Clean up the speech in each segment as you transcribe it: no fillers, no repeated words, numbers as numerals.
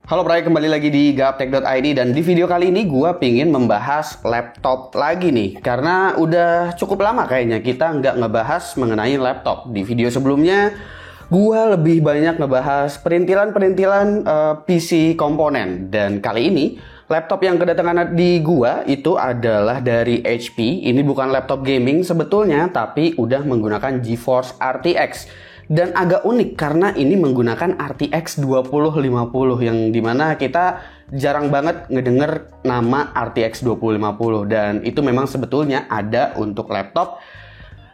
Halo Bray, kembali lagi di gaptek.id dan di video kali ini gue pingin membahas laptop lagi nih. Karena udah cukup lama kayaknya kita nggak ngebahas mengenai laptop. Di video sebelumnya gue lebih banyak ngebahas perintilan-perintilan PC komponen. Dan kali ini laptop yang kedatangan di gue itu adalah dari HP. Ini bukan laptop gaming sebetulnya, tapi udah menggunakan GeForce RTX. Dan agak unik karena ini menggunakan RTX 2050 yang dimana kita jarang banget ngedenger nama RTX 2050. Dan itu memang sebetulnya ada untuk laptop.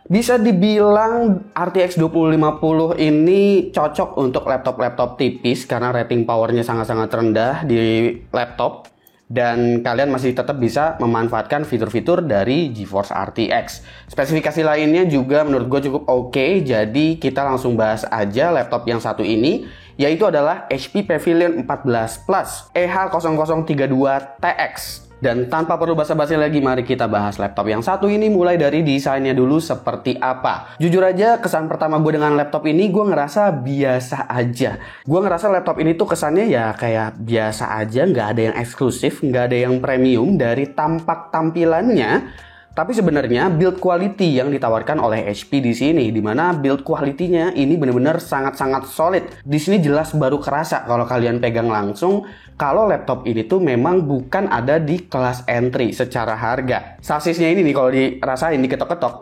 Bisa dibilang RTX 2050 ini cocok untuk laptop-laptop tipis karena rating powernya sangat-sangat rendah di laptop. Dan kalian masih tetap bisa memanfaatkan fitur-fitur dari GeForce RTX. Spesifikasi lainnya juga menurut gue cukup oke. Jadi kita langsung bahas aja laptop yang satu ini, yaitu adalah HP Pavilion 14 Plus EH0032TX. Dan tanpa perlu basa-basi lagi, mari kita bahas laptop yang satu ini mulai dari desainnya dulu seperti apa. Jujur aja, kesan pertama gue dengan laptop ini, gue ngerasa biasa aja. Gue ngerasa laptop ini tuh kesannya ya kayak biasa aja, nggak ada yang eksklusif, nggak ada yang premium dari tampak tampilannya. Tapi sebenarnya build quality yang ditawarkan oleh HP di sini, dimana build quality-nya ini benar-benar sangat-sangat solid. Di sini jelas baru kerasa kalau kalian pegang langsung kalau laptop ini tuh memang bukan ada di kelas entry secara harga. Sasisnya ini nih kalau dirasain diketok-ketok,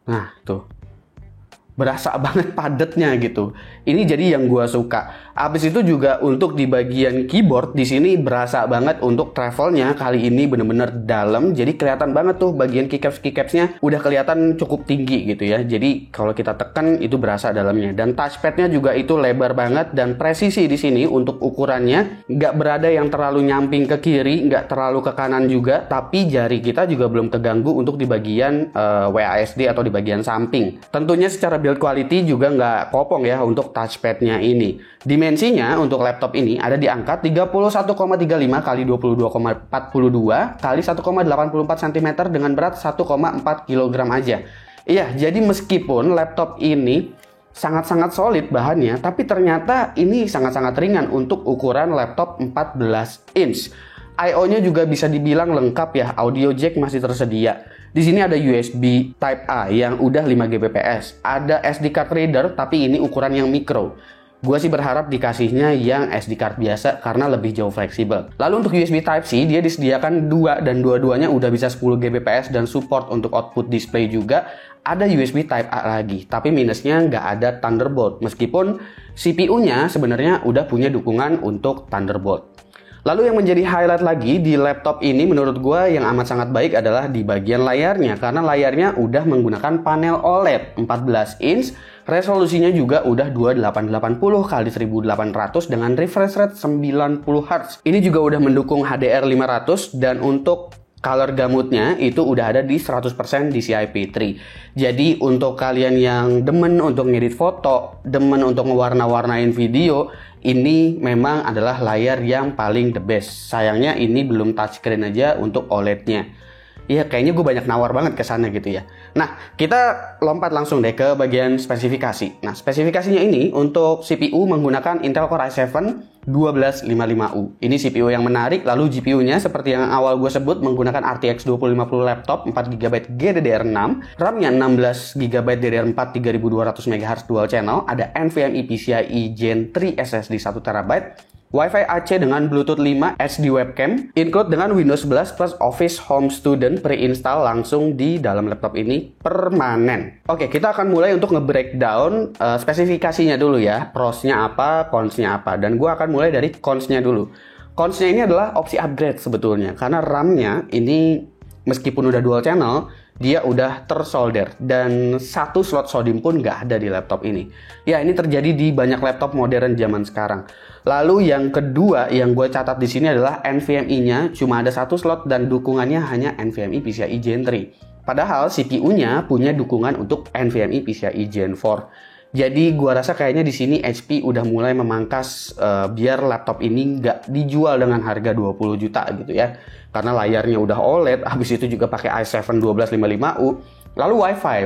nah tuh berasa banget padatnya gitu. Ini jadi yang gue suka. Abis itu juga untuk di bagian keyboard di sini berasa banget untuk travelnya kali ini bener-bener dalam. Jadi kelihatan banget tuh bagian keycaps-keycapsnya udah kelihatan cukup tinggi gitu ya. Jadi kalau kita tekan itu berasa dalamnya. Dan touchpadnya juga itu lebar banget dan presisi di sini untuk ukurannya nggak berada yang terlalu nyamping ke kiri, nggak terlalu ke kanan juga. Tapi jari kita juga belum keganggu untuk di bagian WASD atau di bagian samping. Tentunya secara build quality juga nggak kopong ya untuk touchpadnya ini. Dimensinya untuk laptop ini ada di angka 31,35 x 22,42 x 1,84 cm dengan berat 1,4 kg aja. Iya, jadi meskipun laptop ini sangat-sangat solid bahannya, tapi ternyata ini sangat-sangat ringan untuk ukuran laptop 14 inch. I/O-nya juga bisa dibilang lengkap ya, audio jack masih tersedia. Di sini ada USB Type A yang udah 5 Gbps. Ada SD card reader tapi ini ukuran yang micro. Gue sih berharap dikasihnya yang SD card biasa karena lebih jauh fleksibel. Lalu untuk USB Type C dia disediakan 2 dan dua-duanya udah bisa 10 Gbps dan support untuk output display juga. Ada USB Type A lagi, tapi minusnya nggak ada Thunderbolt. Meskipun CPU-nya sebenarnya udah punya dukungan untuk Thunderbolt. Lalu yang menjadi highlight lagi di laptop ini menurut gue yang amat sangat baik adalah di bagian layarnya. Karena layarnya udah menggunakan panel OLED 14 inch. Resolusinya juga udah 2880x1800 dengan refresh rate 90 Hz. Ini juga udah mendukung HDR500 dan untuk color gamutnya itu udah ada di 100% DCI-P3. Jadi untuk kalian yang demen untuk ngedit foto, demen untuk ngewarna-warnain video, ini memang adalah layar yang paling the best. Sayangnya ini belum touchscreen aja untuk OLED-nya. Iya, kayaknya gue banyak nawar banget ke sana gitu ya. Nah, kita lompat langsung deh ke bagian spesifikasi. Nah, spesifikasinya ini untuk CPU menggunakan Intel Core i7 1255U. Ini CPU yang menarik, lalu GPU-nya seperti yang awal gue sebut menggunakan RTX 2050 laptop 4GB GDDR6, RAM-nya 16GB DDR4 3200 MHz dual channel, ada NVMe PCIe Gen 3 SSD 1TB, Wi-Fi AC dengan Bluetooth 5 HD webcam, include dengan Windows 11 plus Office Home Student pre-install langsung di dalam laptop ini permanen. Oke, kita akan mulai untuk nge-breakdown spesifikasinya dulu ya, pros-nya apa, cons-nya apa, dan gue akan mulai dari cons-nya dulu. Cons-nya ini adalah opsi upgrade sebetulnya, karena RAM-nya ini meskipun udah dual channel, dia udah tersolder dan satu slot SODIMM pun nggak ada di laptop ini. Ya, ini terjadi di banyak laptop modern zaman sekarang. Lalu yang kedua yang gue catat di sini adalah NVMe-nya cuma ada satu slot dan dukungannya hanya NVMe PCIe Gen 3. Padahal CPU-nya punya dukungan untuk NVMe PCIe Gen 4. Jadi gue rasa kayaknya di sini HP udah mulai memangkas biar laptop ini nggak dijual dengan harga 20 juta gitu ya. Karena layarnya udah OLED, habis itu juga pakai i7 1255U. Lalu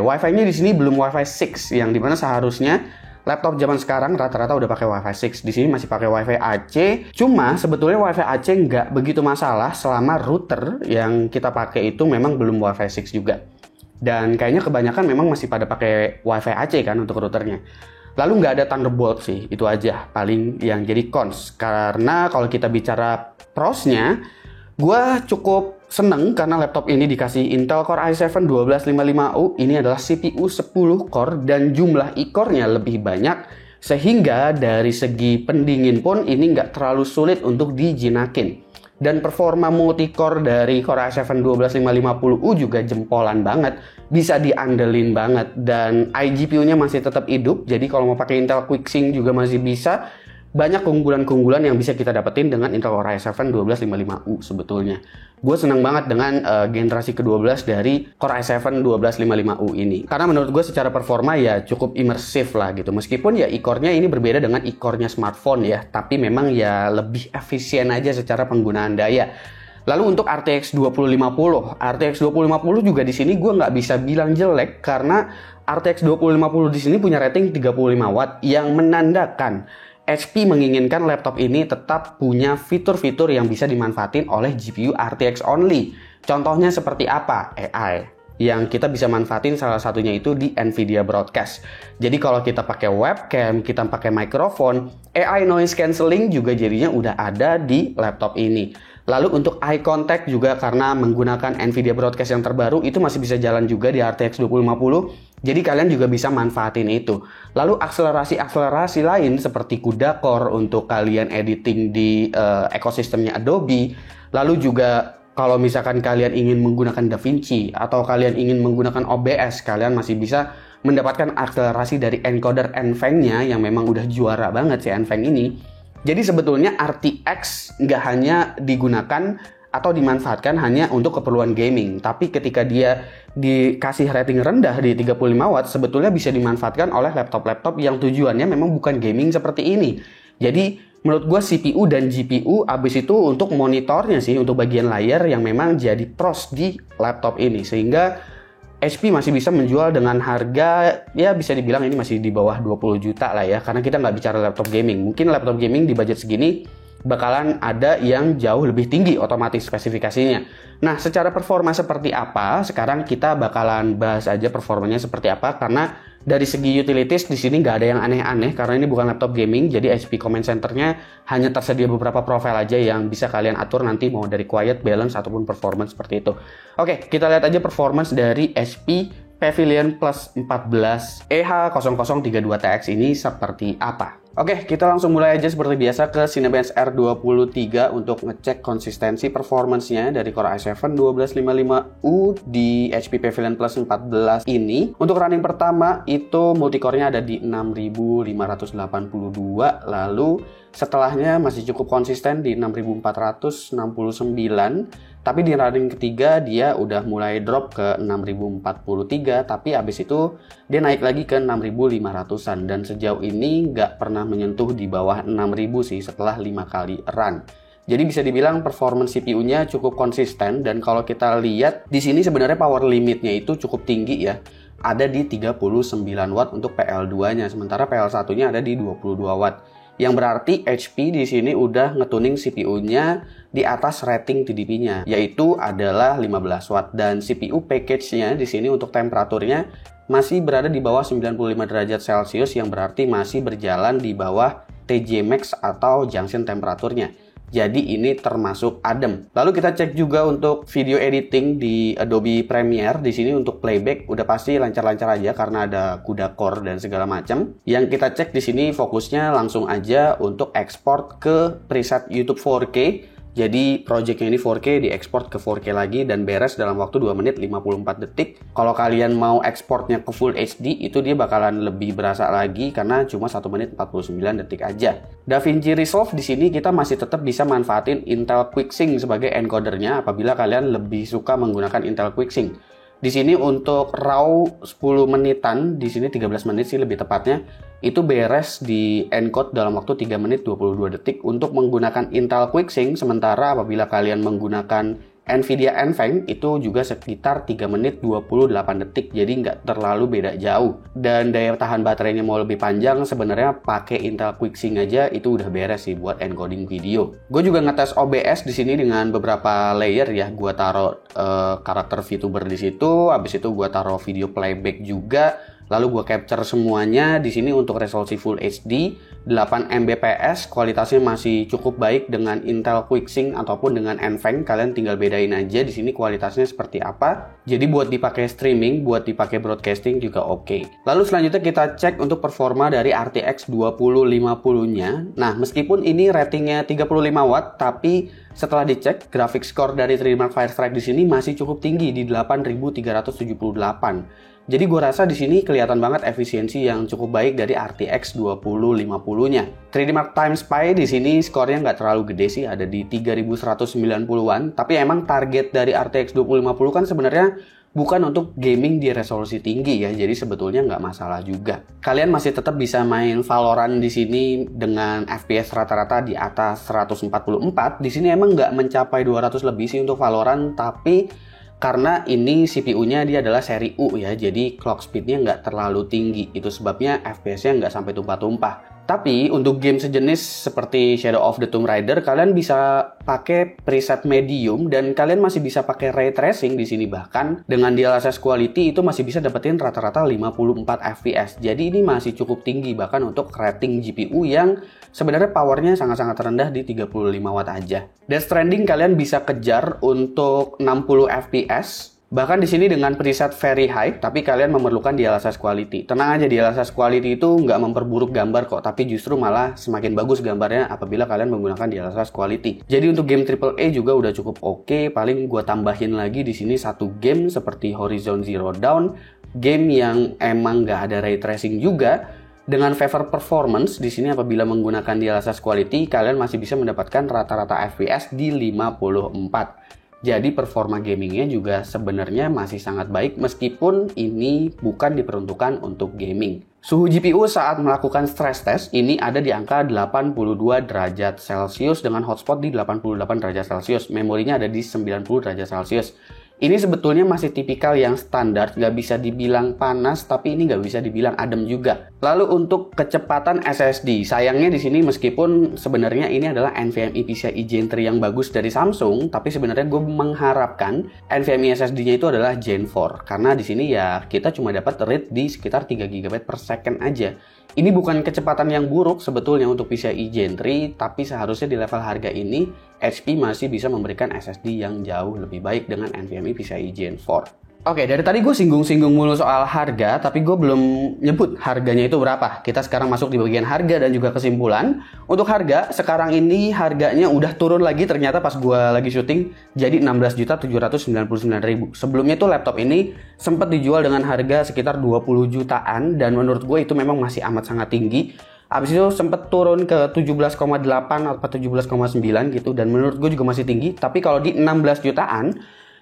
Wi-Fi-nya di sini belum Wi-Fi 6 yang dimana seharusnya Laptop zaman sekarang rata-rata udah pakai Wi-Fi 6. Di sini masih pakai Wi-Fi AC. Cuma sebetulnya Wi-Fi AC nggak begitu masalah selama router yang kita pakai itu memang belum Wi-Fi 6 juga. Dan kayaknya kebanyakan memang masih pada pakai Wi-Fi AC kan untuk routernya. Lalu nggak ada Thunderbolt sih, itu aja paling yang jadi cons. Karena kalau kita bicara prosnya, gue cukup seneng karena laptop ini dikasih Intel Core i7 1255U. Ini adalah CPU 10 core dan jumlah i-core-nya lebih banyak, sehingga dari segi pendingin pun ini nggak terlalu sulit untuk dijinakin. Dan performa multi-core dari Core i7 12550U juga jempolan banget, bisa diandelin banget. Dan iGPU-nya masih tetap hidup, jadi kalau mau pakai Intel QuickSync juga masih bisa. Banyak keunggulan-keunggulan yang bisa kita dapetin dengan Intel Core i7 1255U sebetulnya. Gue senang banget dengan generasi ke-12 dari Core i7 1255U ini. Karena menurut gue secara performa ya cukup imersif lah gitu. Meskipun ya i-core-nya ini berbeda dengan i-core-nya smartphone ya. Tapi memang ya lebih efisien aja secara penggunaan daya. Lalu untuk RTX 2050. RTX 2050 juga di sini gue nggak bisa bilang jelek. Karena RTX 2050 di sini punya rating 35 watt yang menandakan HP menginginkan laptop ini tetap punya fitur-fitur yang bisa dimanfaatin oleh GPU RTX only. Contohnya seperti apa? AI. Yang kita bisa manfaatin salah satunya itu di NVIDIA Broadcast. Jadi kalau kita pakai webcam, kita pakai mikrofon, AI noise cancelling juga jadinya udah ada di laptop ini. Lalu untuk eye contact juga karena menggunakan NVIDIA Broadcast yang terbaru itu masih bisa jalan juga di RTX 2050. Jadi kalian juga bisa manfaatin itu. Lalu akselerasi lain seperti CUDA Core untuk kalian editing di ekosistemnya Adobe. Lalu juga kalau misalkan kalian ingin menggunakan DaVinci atau kalian ingin menggunakan OBS, kalian masih bisa mendapatkan akselerasi dari encoder NVENC-nya yang memang udah juara banget si NVENC ini. Jadi sebetulnya RTX nggak hanya digunakan atau dimanfaatkan hanya untuk keperluan gaming, tapi ketika dia dikasih rating rendah di 35 watt, sebetulnya bisa dimanfaatkan oleh laptop-laptop yang tujuannya memang bukan gaming seperti ini. Jadi menurut gue CPU dan GPU abis itu untuk monitornya sih, untuk bagian layar yang memang jadi pros di laptop ini, sehingga HP masih bisa menjual dengan harga ya bisa dibilang ini masih di bawah 20 juta lah ya, karena kita nggak bicara laptop gaming. Mungkin laptop gaming di budget segini bakalan ada yang jauh lebih tinggi otomatis spesifikasinya. Nah, secara performa seperti apa? Sekarang kita bakalan bahas aja performanya seperti apa, karena dari segi utilities di sini nggak ada yang aneh-aneh karena ini bukan laptop gaming. Jadi HP Command Center-nya hanya tersedia beberapa profil aja yang bisa kalian atur nanti mau dari quiet, balance ataupun performance seperti itu. Oke, kita lihat aja performance dari HP Pavilion Plus 14 EH0032TX ini seperti apa. Oke, kita langsung mulai aja seperti biasa ke Cinebench R23 untuk ngecek konsistensi performance-nya dari Core i7 1255U di HP Pavilion Plus 14 ini. Untuk running pertama itu multicore-nya ada di 6582, lalu setelahnya masih cukup konsisten di 6469. Tapi di running ketiga dia udah mulai drop ke 6043, tapi abis itu dia naik lagi ke 6500-an. Dan sejauh ini nggak pernah menyentuh di bawah 6000 sih setelah 5 kali run. Jadi bisa dibilang performance CPU-nya cukup konsisten. Dan kalau kita lihat di sini sebenarnya power limitnya itu cukup tinggi ya. Ada di 39 watt untuk PL2-nya, sementara PL1-nya ada di 22 watt. Yang berarti HP di sini udah ngetuning CPU-nya di atas rating TDP-nya, yaitu adalah 15 watt. Dan CPU package-nya di sini untuk temperaturnya masih berada di bawah 95 derajat Celcius, yang berarti masih berjalan di bawah TJ Max atau junction temperaturnya. Jadi ini termasuk adem. Lalu kita cek juga untuk video editing di Adobe Premiere. Di sini untuk playback udah pasti lancar-lancar aja karena ada CUDA Core dan segala macam. Yang kita cek di sini fokusnya langsung aja untuk ekspor ke preset YouTube 4K. Jadi projectnya ini 4K diekspor ke 4K lagi dan beres dalam waktu 2 menit 54 detik. Kalau kalian mau ekspornya ke Full HD itu dia bakalan lebih berasa lagi karena cuma 1 menit 49 detik aja. DaVinci Resolve di sini kita masih tetap bisa manfaatin Intel QuickSync sebagai encodernya apabila kalian lebih suka menggunakan Intel QuickSync. Di sini untuk RAW 10 menitan, di sini 13 menit sih lebih tepatnya, itu beres di encode dalam waktu 3 menit 22 detik untuk menggunakan Intel QuickSync. Sementara apabila kalian menggunakan Nvidia NVENC itu juga sekitar 3 menit 28 detik, jadi nggak terlalu beda jauh. Dan daya tahan baterainya mau lebih panjang, sebenarnya pakai Intel QuickSync aja itu udah beres sih buat encoding video. Gue juga ngetes OBS di sini dengan beberapa layer ya. Gue taruh karakter VTuber di situ, habis itu gue taruh video playback juga. Lalu gue capture semuanya di sini untuk resolusi Full HD 8 Mbps, kualitasnya masih cukup baik dengan Intel QuickSync ataupun dengan NVENC. Kalian tinggal bedain aja di sini kualitasnya seperti apa. Jadi buat dipakai streaming, buat dipakai broadcasting juga oke. Lalu selanjutnya kita cek untuk performa dari RTX 2050-nya. Nah, meskipun ini ratingnya 35 watt, tapi setelah dicek grafik score dari 3D Mark Firestrike di sini masih cukup tinggi di 8378. Jadi gue rasa di sini kelihatan banget efisiensi yang cukup baik dari RTX 2050-nya. 3D Mark Time Spy di sini skornya nggak terlalu gede sih, ada di 3190-an. Tapi emang target dari RTX 2050 kan sebenarnya bukan untuk gaming di resolusi tinggi ya, jadi sebetulnya nggak masalah juga. Kalian masih tetap bisa main Valorant di sini dengan FPS rata-rata di atas 144. Di sini emang nggak mencapai 200 lebih sih untuk Valorant, tapi karena ini CPU-nya dia adalah seri U ya, jadi clock speed-nya nggak terlalu tinggi. Itu sebabnya FPS-nya nggak sampai tumpah-tumpah. Tapi untuk game sejenis seperti Shadow of the Tomb Raider, kalian bisa pakai preset medium dan kalian masih bisa pakai ray tracing di sini. Bahkan dengan DLSS quality itu masih bisa dapetin rata-rata 54 fps. Jadi ini masih cukup tinggi bahkan untuk rating GPU yang sebenarnya powernya sangat-sangat rendah di 35 watt aja. Death Stranding kalian bisa kejar untuk 60 fps. Bahkan di sini dengan preset very high, tapi kalian memerlukan DLSS quality. Tenang aja, DLSS quality itu nggak memperburuk gambar kok, tapi justru malah semakin bagus gambarnya apabila kalian menggunakan DLSS quality. Jadi untuk game AAA juga udah cukup oke. Paling gue tambahin lagi di sini satu game seperti Horizon Zero Dawn, game yang emang nggak ada ray tracing juga. Dengan favor performance di sini apabila menggunakan DLSS quality, kalian masih bisa mendapatkan rata-rata FPS di 54. Jadi performa gamingnya juga sebenarnya masih sangat baik meskipun ini bukan diperuntukkan untuk gaming. Suhu GPU saat melakukan stress test ini ada di angka 82 derajat Celcius dengan hotspot di 88 derajat Celcius. Memorinya ada di 90 derajat Celcius. Ini sebetulnya masih tipikal yang standar, nggak bisa dibilang panas, tapi ini nggak bisa dibilang adem juga. Lalu untuk kecepatan SSD, sayangnya di sini meskipun sebenarnya ini adalah NVMe PCIe Gen 3 yang bagus dari Samsung, tapi sebenarnya gue mengharapkan NVMe SSD-nya itu adalah Gen 4, karena di sini ya kita cuma dapat read di sekitar 3 GB per second aja. Ini bukan kecepatan yang buruk sebetulnya untuk PCIe Gen 3, tapi seharusnya di level harga ini HP masih bisa memberikan SSD yang jauh lebih baik dengan NVMe PCIe Gen 4. Oke, dari tadi gue singgung-singgung mulu soal harga, tapi gue belum nyebut harganya itu berapa. Kita sekarang masuk di bagian harga dan juga kesimpulan. Untuk harga, sekarang ini harganya udah turun lagi ternyata pas gue lagi syuting, jadi 16.799.000. Sebelumnya tuh laptop ini sempat dijual dengan harga sekitar 20 jutaan, dan menurut gue itu memang masih amat sangat tinggi. Habis itu sempat turun ke 17,8 atau 17,9 gitu, dan menurut gue juga masih tinggi. Tapi kalau di 16 jutaan,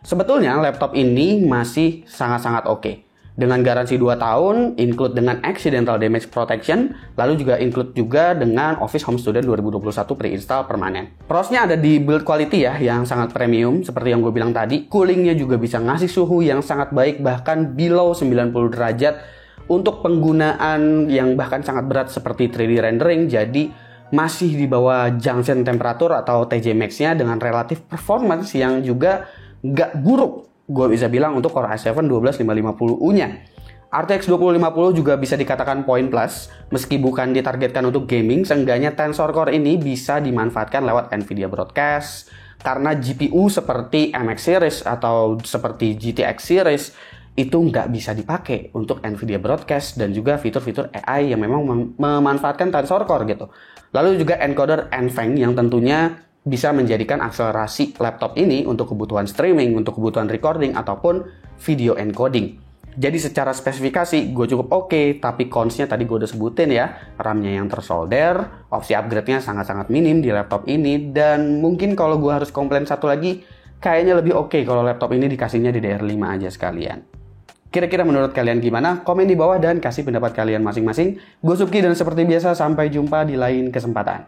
sebetulnya laptop ini masih sangat-sangat oke. Dengan garansi 2 tahun, include dengan accidental damage protection, lalu juga include juga dengan Office Home Studio 2021 pre-install permanen. Prosnya ada di build quality ya, yang sangat premium, seperti yang gue bilang tadi. Coolingnya juga bisa ngasih suhu yang sangat baik, bahkan below 90 derajat, untuk penggunaan yang bahkan sangat berat seperti 3D rendering, jadi masih di bawah junction temperature atau TJ Max-nya dengan relatif performance yang juga nggak buruk. Gue bisa bilang untuk Core i7 12550U-nya. RTX 2050 juga bisa dikatakan poin plus, meski bukan ditargetkan untuk gaming, seenggaknya Tensor Core ini bisa dimanfaatkan lewat Nvidia Broadcast, karena GPU seperti MX Series atau seperti GTX Series itu nggak bisa dipakai untuk Nvidia Broadcast dan juga fitur-fitur AI yang memang memanfaatkan Tensor Core gitu. Lalu juga encoder NVENC yang tentunya bisa menjadikan akselerasi laptop ini untuk kebutuhan streaming, untuk kebutuhan recording, ataupun video encoding. Jadi secara spesifikasi gue cukup oke, tapi cons-nya tadi gue udah sebutin ya. RAM-nya yang tersolder, opsi upgrade-nya sangat-sangat minim di laptop ini, dan mungkin kalau gue harus komplain satu lagi, kayaknya lebih oke kalau laptop ini dikasihnya di DR5 aja sekalian. Kira-kira menurut kalian gimana? Komen di bawah dan kasih pendapat kalian masing-masing. Gue Subki dan seperti biasa sampai jumpa di lain kesempatan.